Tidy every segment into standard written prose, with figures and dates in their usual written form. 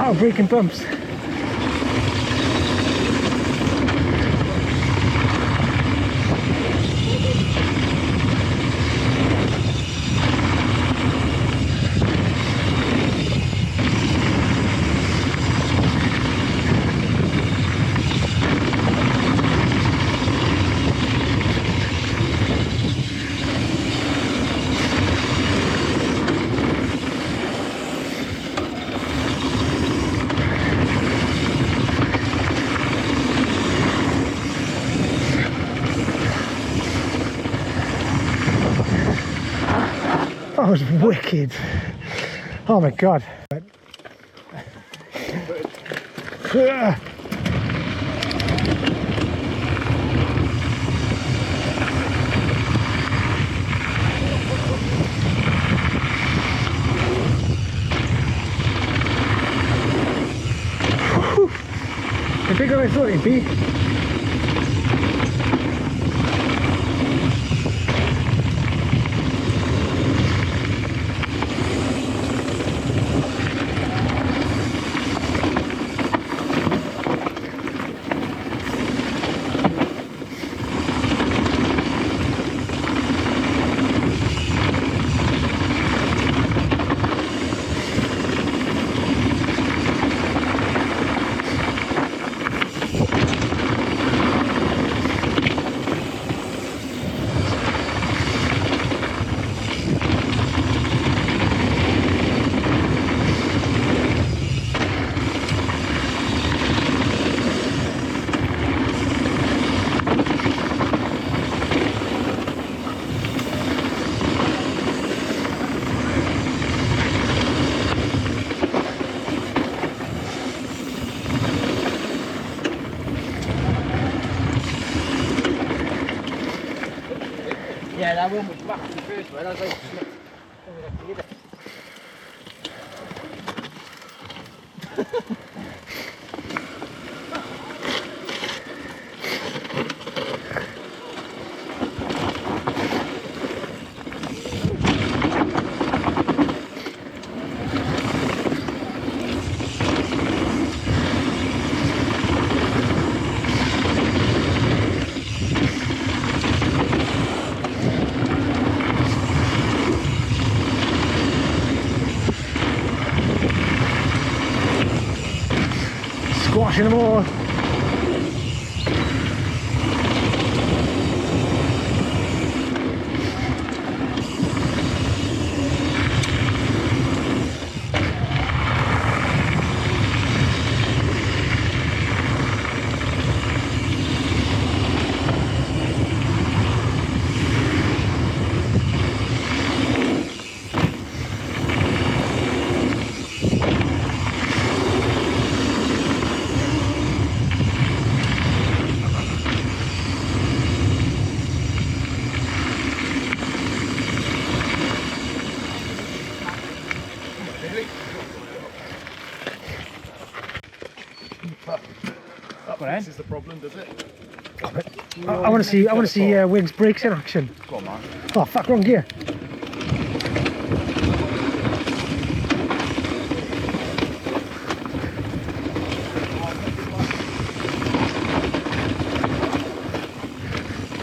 lot of braking bumps. That was wicked. Oh my god. The bigger I thought it'd be. Yeah, that one was back the first one. I was like, Squashing them all. This is the problem, does it? I want to see Wig's brakes in action. Go on, man. Oh fuck, wrong gear.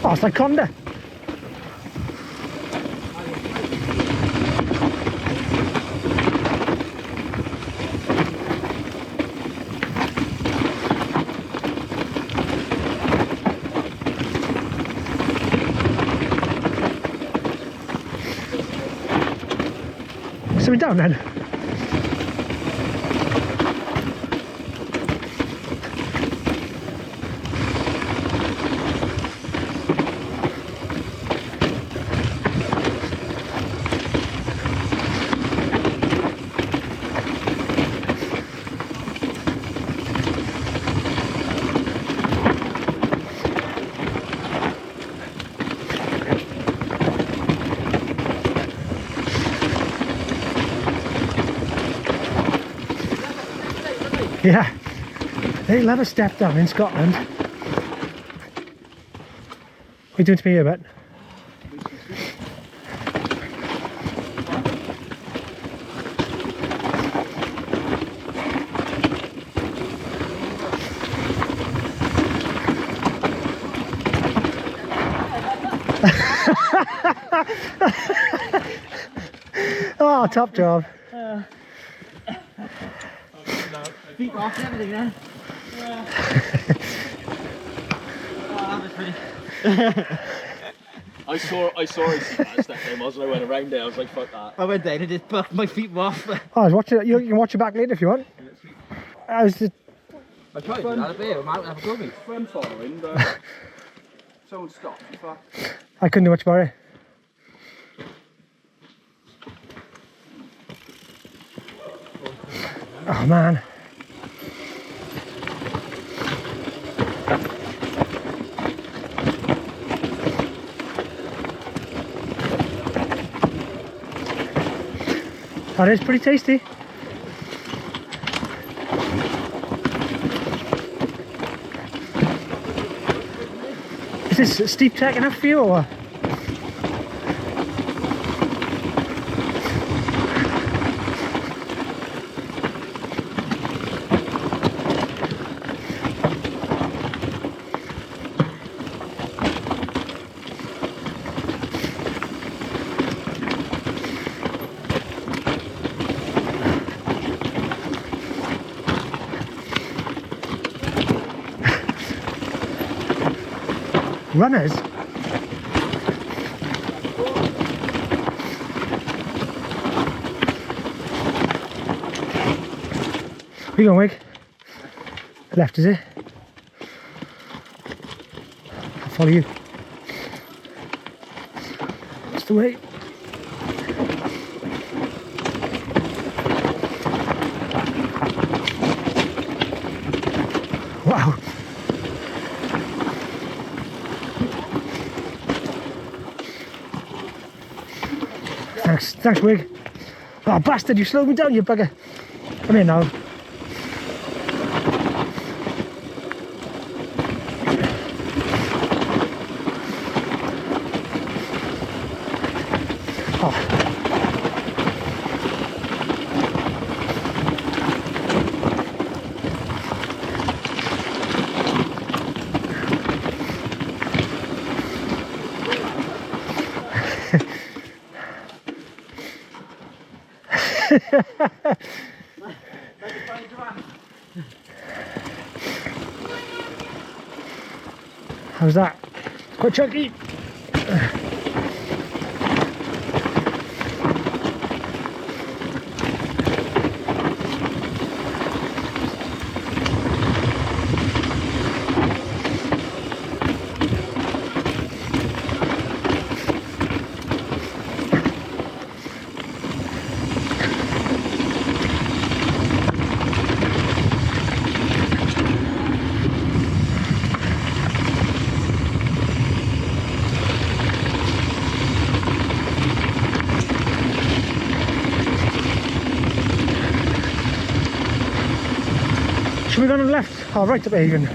Oh, it's like Conda. Something down then. Yeah, they love a step down in Scotland. What are you doing to me here, Bet? Oh, top job. Feet off and everything then. Oh, that was pretty. I saw it smash that time, wasn't I? Went around there, I was like, fuck that. I went down and just bucked my feet off. Oh, I was watching it. You can watch it back later if you want. I was just... I tried to do that a bit, I'm out, have a go me. Friend following, but someone stopped. Fuck. I couldn't do much about it. Oh man. That is pretty tasty. Is this steep track enough for you or what? Runners? Where you going, Wig? Left, is it? I'll follow you. That's the way. Wow. Thanks, Wig. Oh, bastard, you slowed me down, you bugger. Come here now. Oh. How's that? It's quite chunky. Should we go on the left? Oh, right up here even.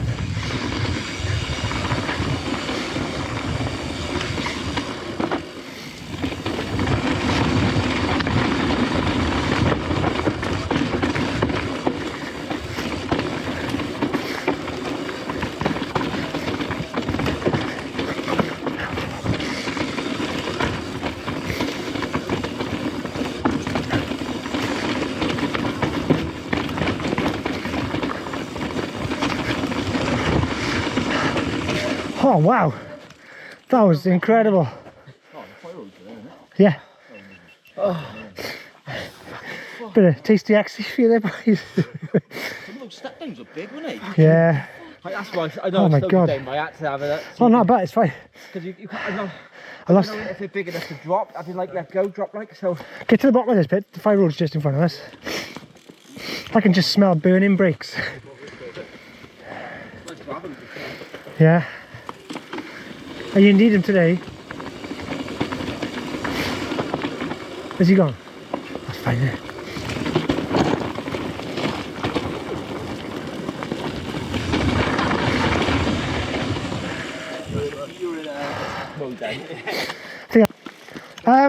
Oh wow, that was incredible. Yeah. Oh. Bit of tasty axis for you there, boys. Some of those step downs are big, weren't they? Yeah. That's why I know. Oh my God. Down, I had to have it. Oh, not bad, it's fine. Because you can't. I lost. I don't know if they're big enough to drop. I didn't like let go, drop like so. Get to the bottom of this bit. The fire road's just in front of us. I can just smell burning brakes. Yeah. Oh, you need him today. Where's he gone? That's fine there.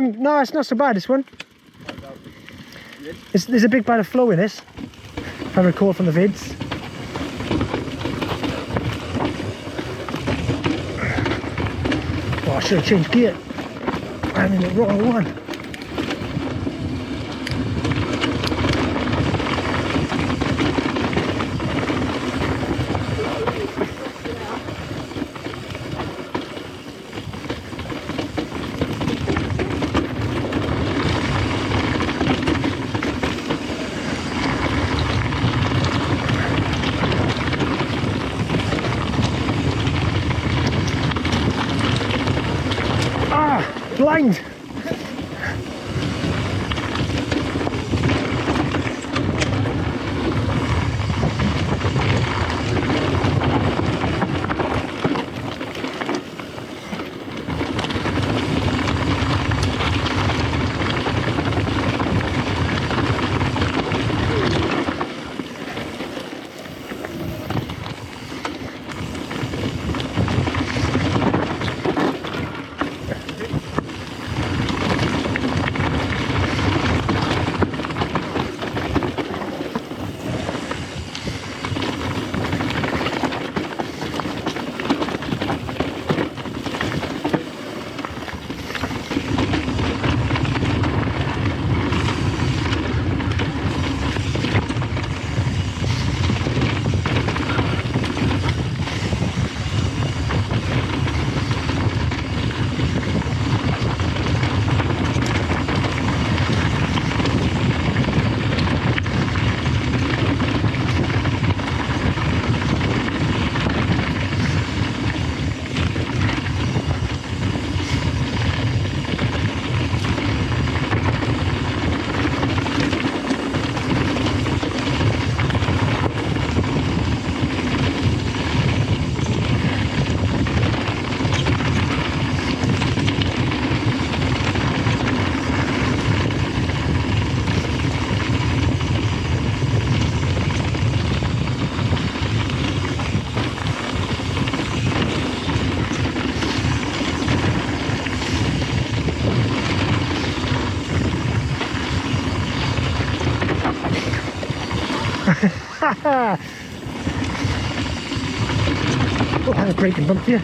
No, it's not so bad, this one. There's a big bit of flow in this, if I recall from the vids. Oh, I should have changed gear. I'm in the wrong one. Blind! Oh, I had a braking bump here.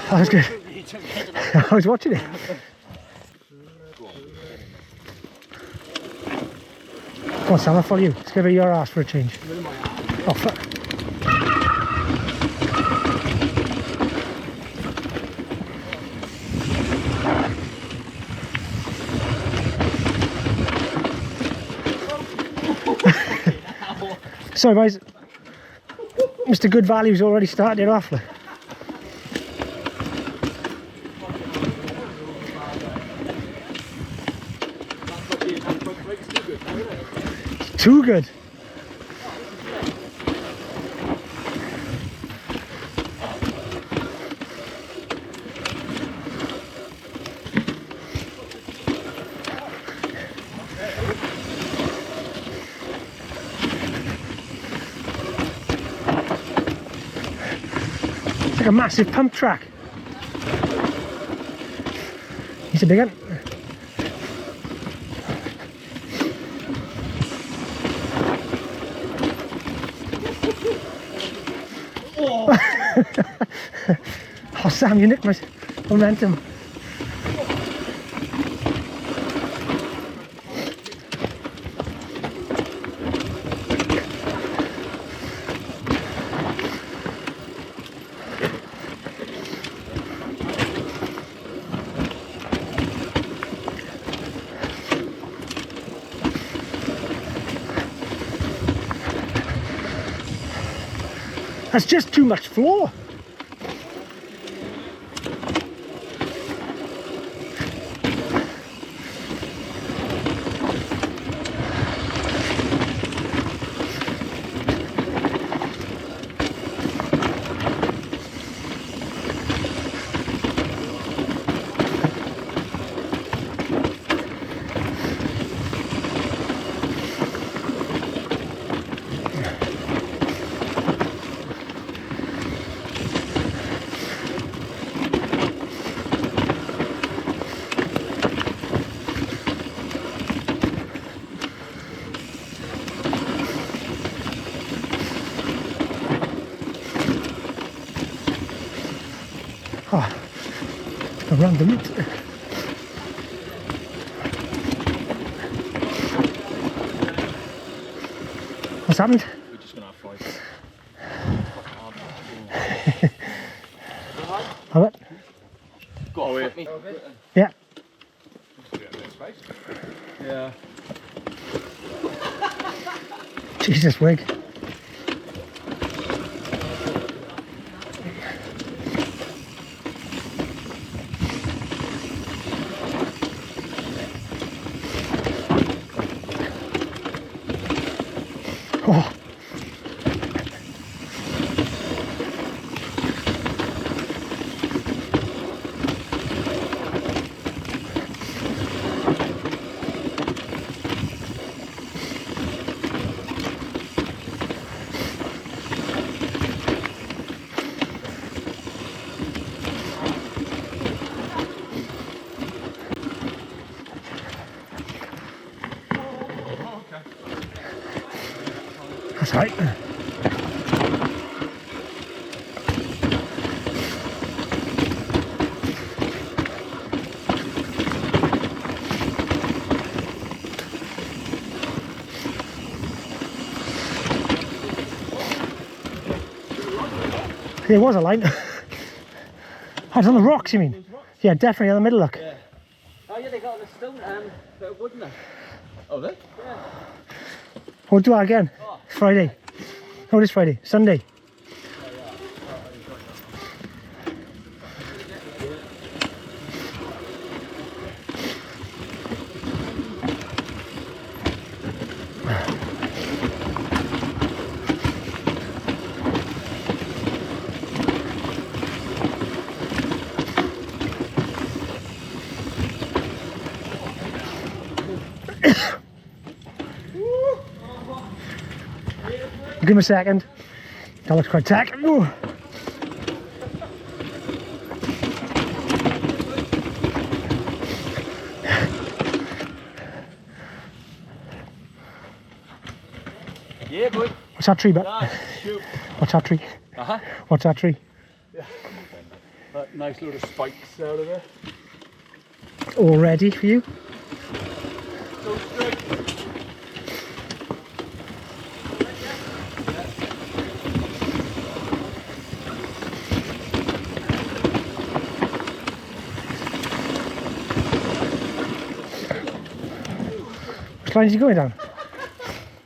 That was good. I was watching it. Come on, Sam, I'll follow you. Let's give her your ass for a change. Oh, fuck. Sorry, guys. Mr. Good Value's already started it off. Like. Too good. It's like a massive pump track. He's a big one. Oh, Sam, you nicked my momentum. That's just too much floor. Oh, around the route. What's happened? We're just gonna have five. Have it? Go on, flip me. Yeah. Yeah. Jesus, Wig. Oh. That's right. There was a line. Oh, it's on the rocks, you mean? Yeah, definitely on the middle, look. Yeah. Oh yeah, they got on the stone bit of wood in there. Oh, there? Yeah. We'll do that again. It's Friday. No, this Friday. Sunday. Give him a second. That looks quite tack. Ooh. Yeah, boy. What's that tree, but? Nice. Shoot. What's that tree? Uh-huh. What's that tree? That nice load of spikes out of there. All ready for you? Go straight. Which line is he going down?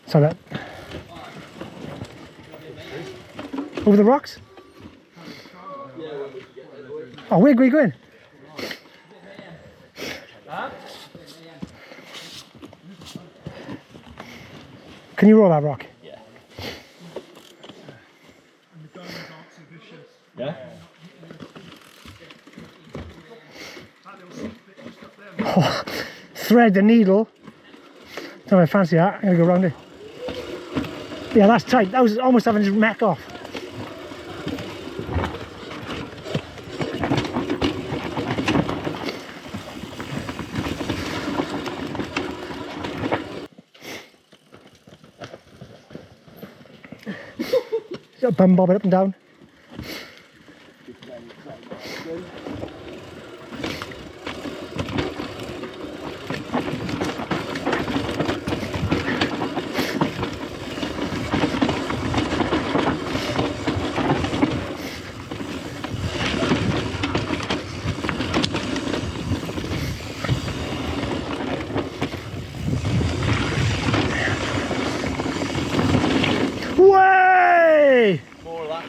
Sorry, that. Over the rocks? Oh, where are you going? Can you roll that rock? Yeah. Yeah? Oh, thread the needle. Don't know if I fancy that. I'm going to go round it. Yeah, that's tight. That was almost having his neck off. Bum bob it up and down. Way! More of that.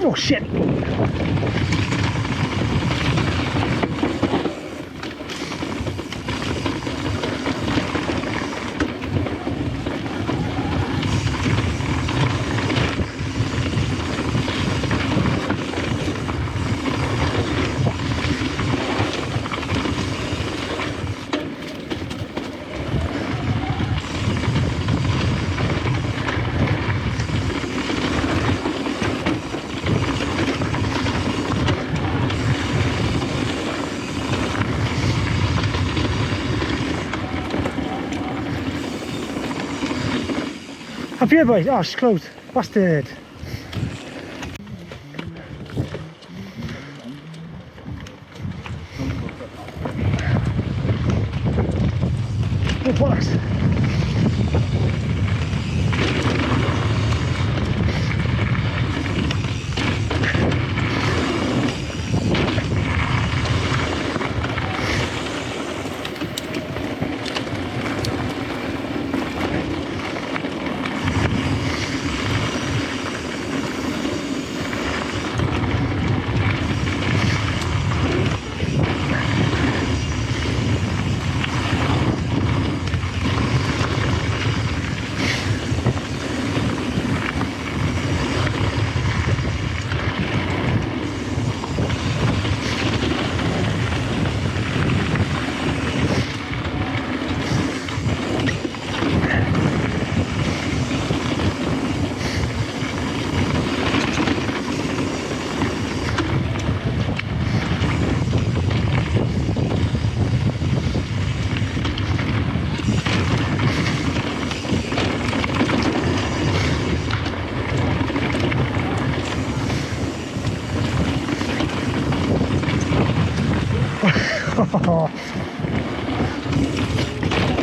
Oh shit! Up here, boys. Oh, it's closed. Busted.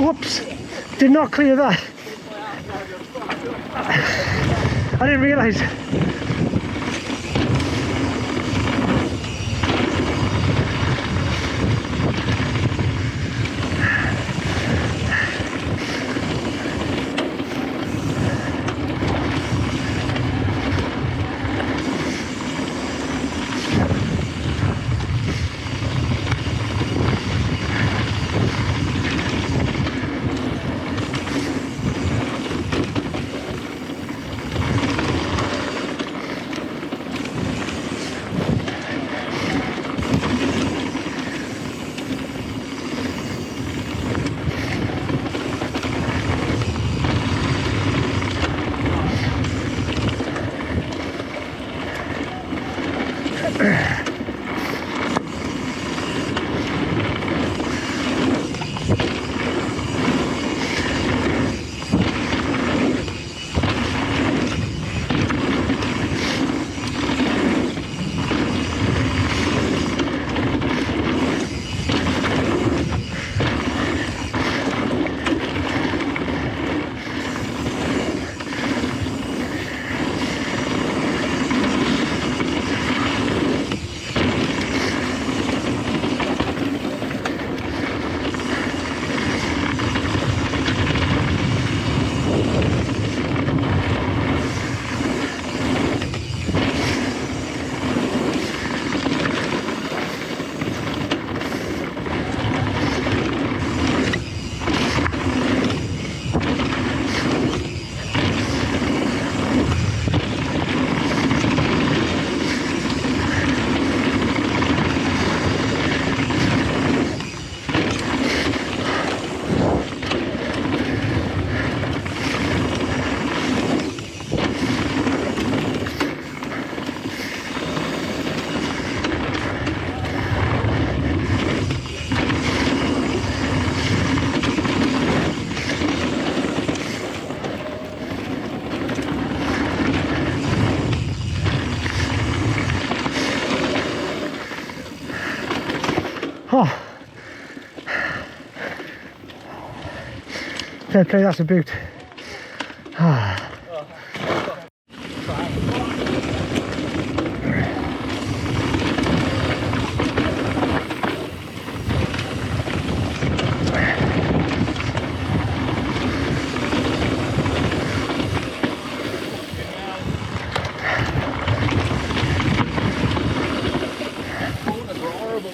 Whoops! Did not clear that. I didn't realise. Oh, fair play, that's a boot. Ah.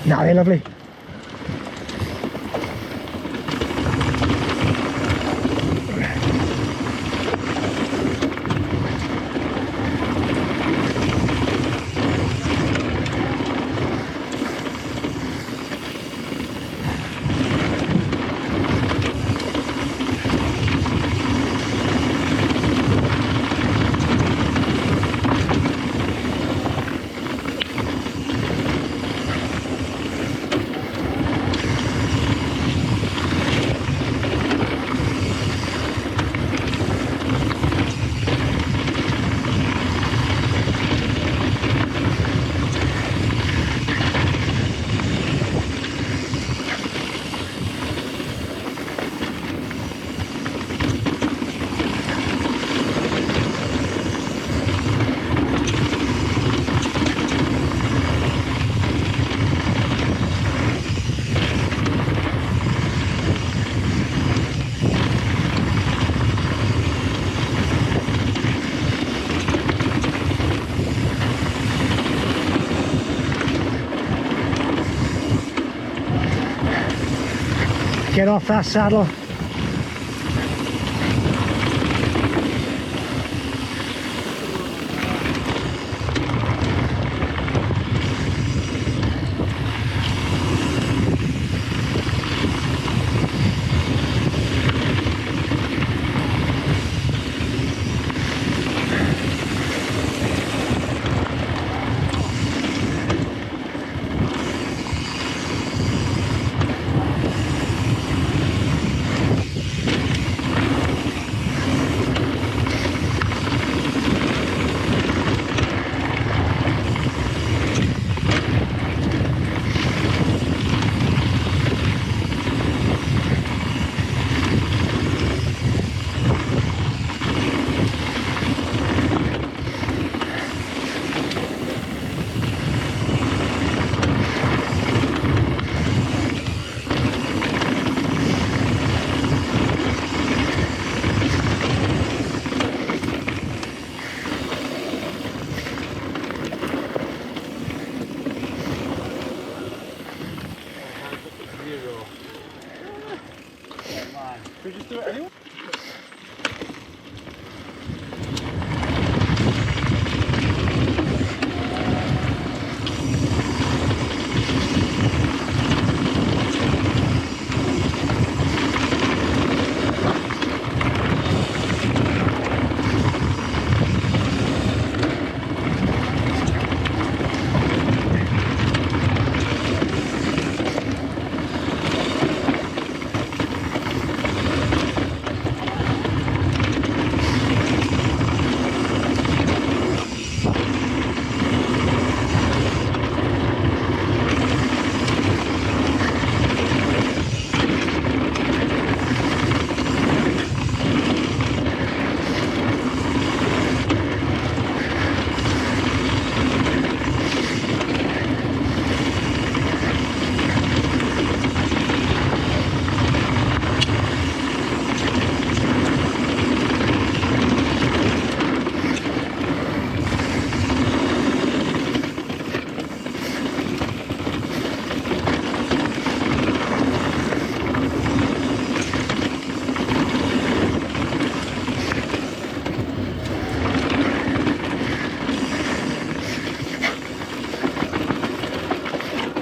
No, they're lovely. Get off that saddle.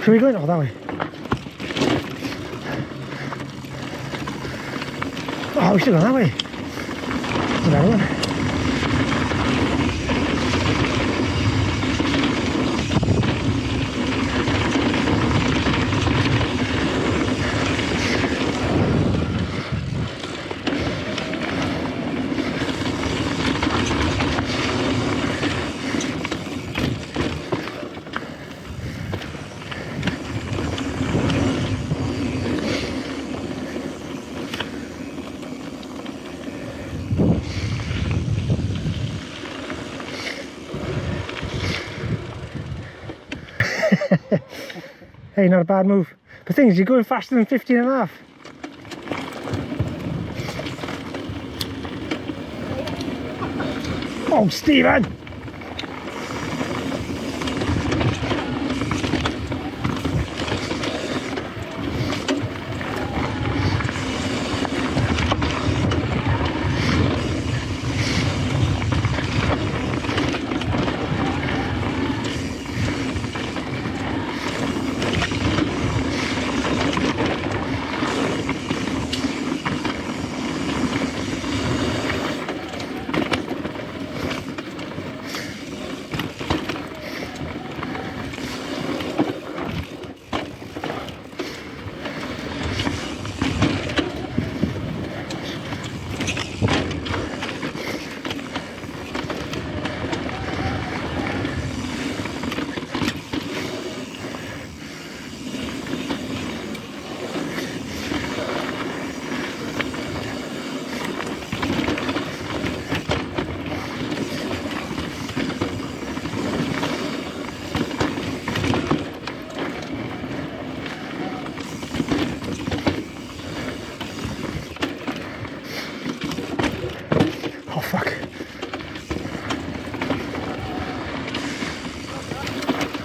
Should we go in? Oh, that way. Oh, we should go that way. Another one. Hey, not a bad move. The thing is, you're going faster than 15 and a half. Oh, Stephen! Oh, fuck.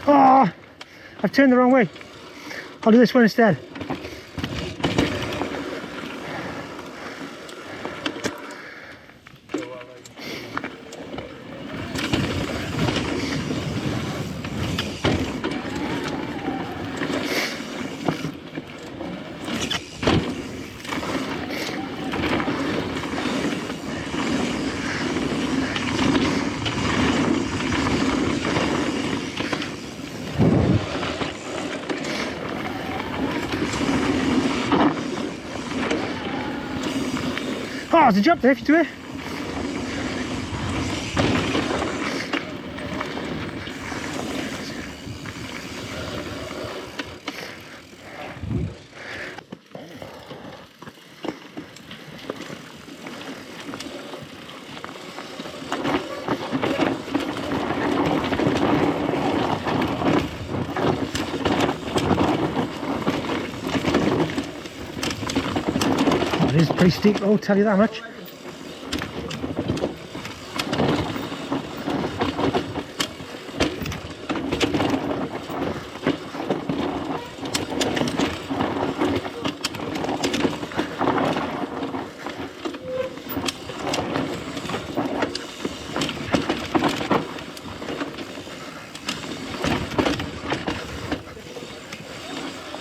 Oh, I've turned the wrong way. I'll do this one instead. Oh, there's a jump there if you do it. Oh, it is pretty steep, I'll tell you that much.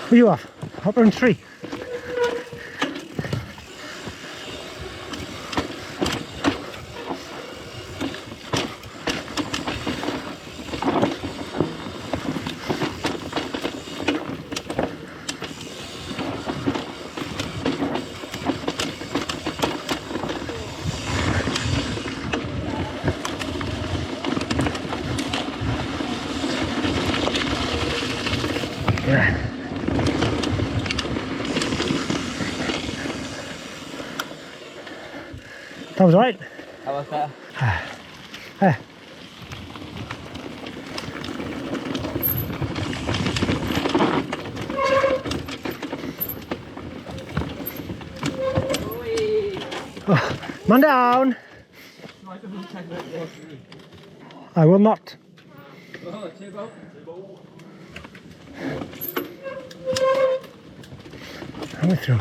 Where you off? Hop around the tree. Yeah. That was alright. How was that? Oh, man down. I will not. Oh, I went through.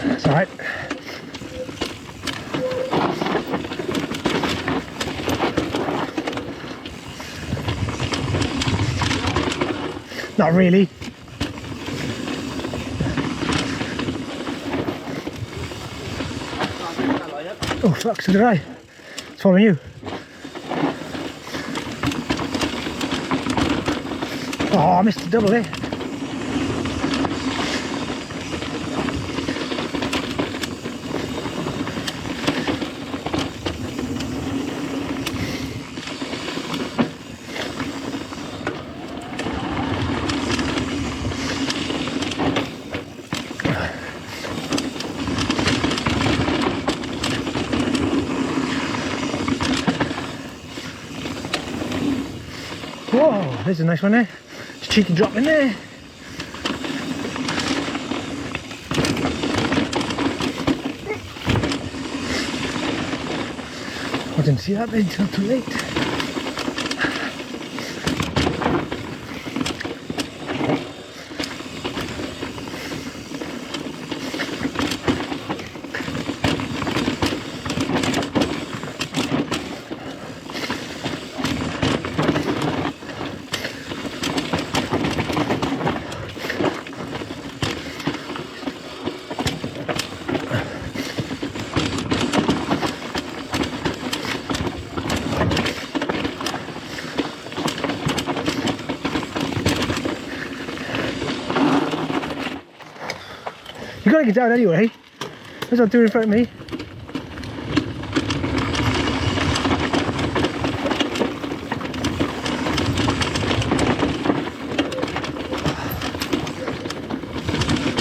That's alright. Not really. Oh fuck, so did I. It's following you. Oh, I missed the double there. Whoa, there's a nice one there. It's a cheeky drop in there. I didn't see that bit until too late. You gotta get down anyway. That's not doing in front of me.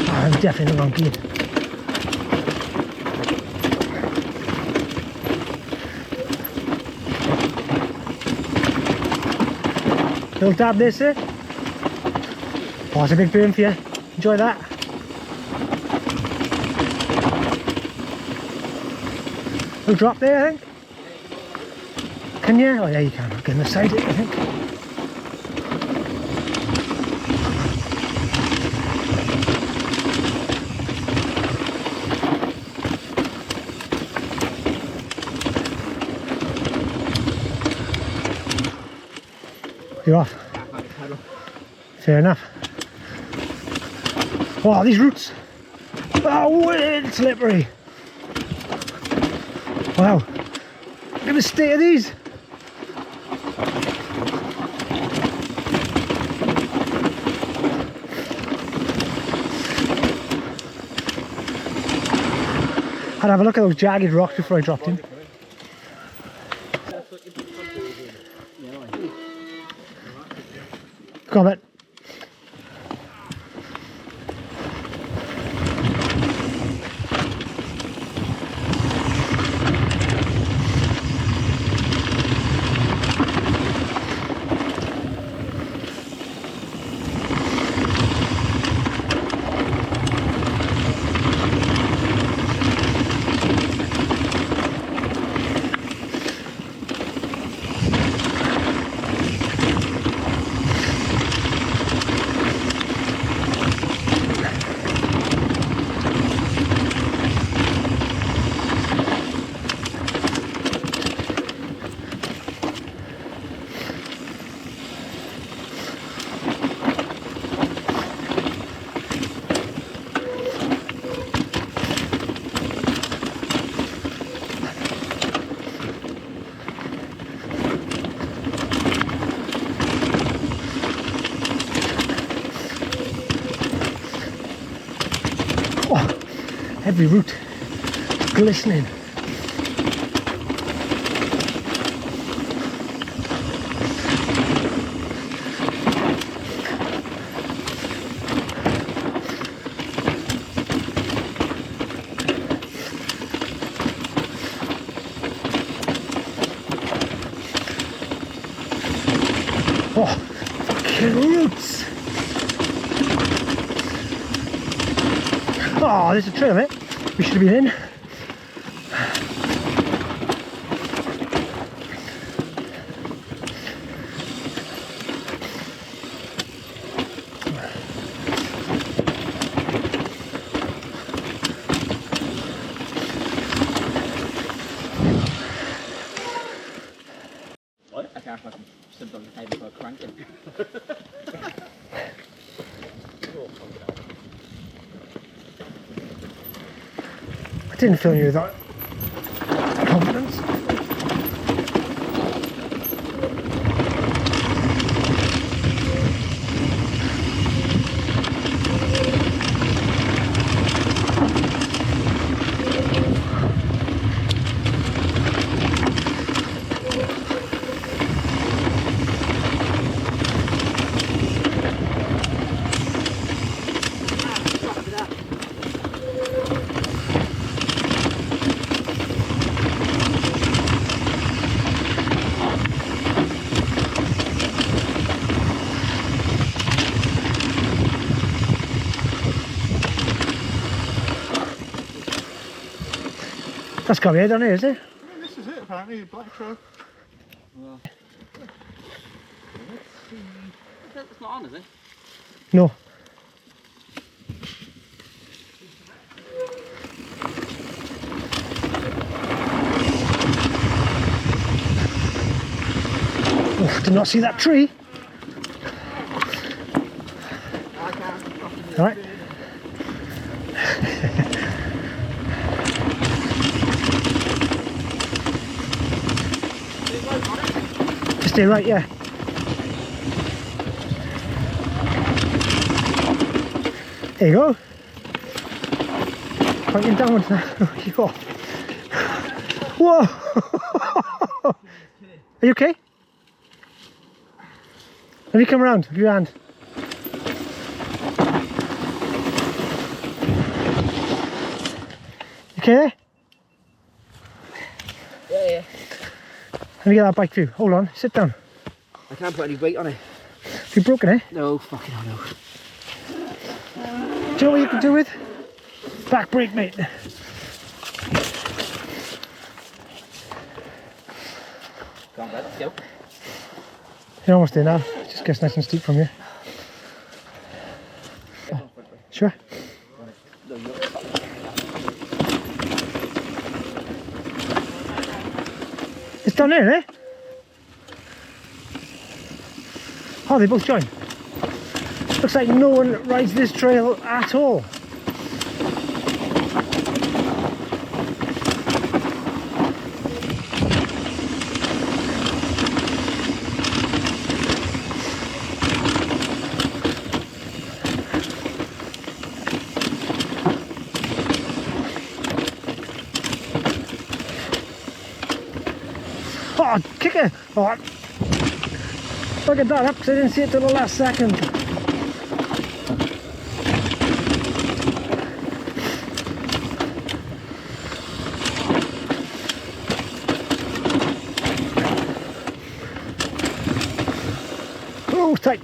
Oh, I'm definitely in the wrong gear. Little dab this there. Oh, it's a big boom for you. Enjoy that. Little drop there, I think. Can you? Oh yeah, you can. Get on the side, I think. You're off. Fair enough. Wow, these roots. Oh, wicked slippery. Wow. Look at the state of these. I'd have a look at those jagged rocks before I dropped in. Come on. Every root glistening. Oh, fucking roots! Oh, there's a trail there. We should have been in. What? I can't fucking sit on the table for cranking. I didn't film you with that confidence. That's got to be it down here, is it? This is it apparently, Black Trail. It's not on, is it? No. Oh, did not see that tree. All right. Just stay right, yeah. There you go. Pointing downwards now. Whoa! Are you okay? Have you come around? Have your hand? You okay there? Yeah. Let me get that bike for you. Hold on, sit down. I can't put any weight on it. Have you broken it? No, fucking hell no. Do you know what you can do with? Back brake, mate. Go on, bud, go. You're almost there now. It just gets nice and steep from you. Oh, sure. No, you're It's down there, eh? Oh, they both join. Looks like no one rides this trail at all. Oh, kick it! Oh, look at that up because I didn't see it till the last second. Oh, tight.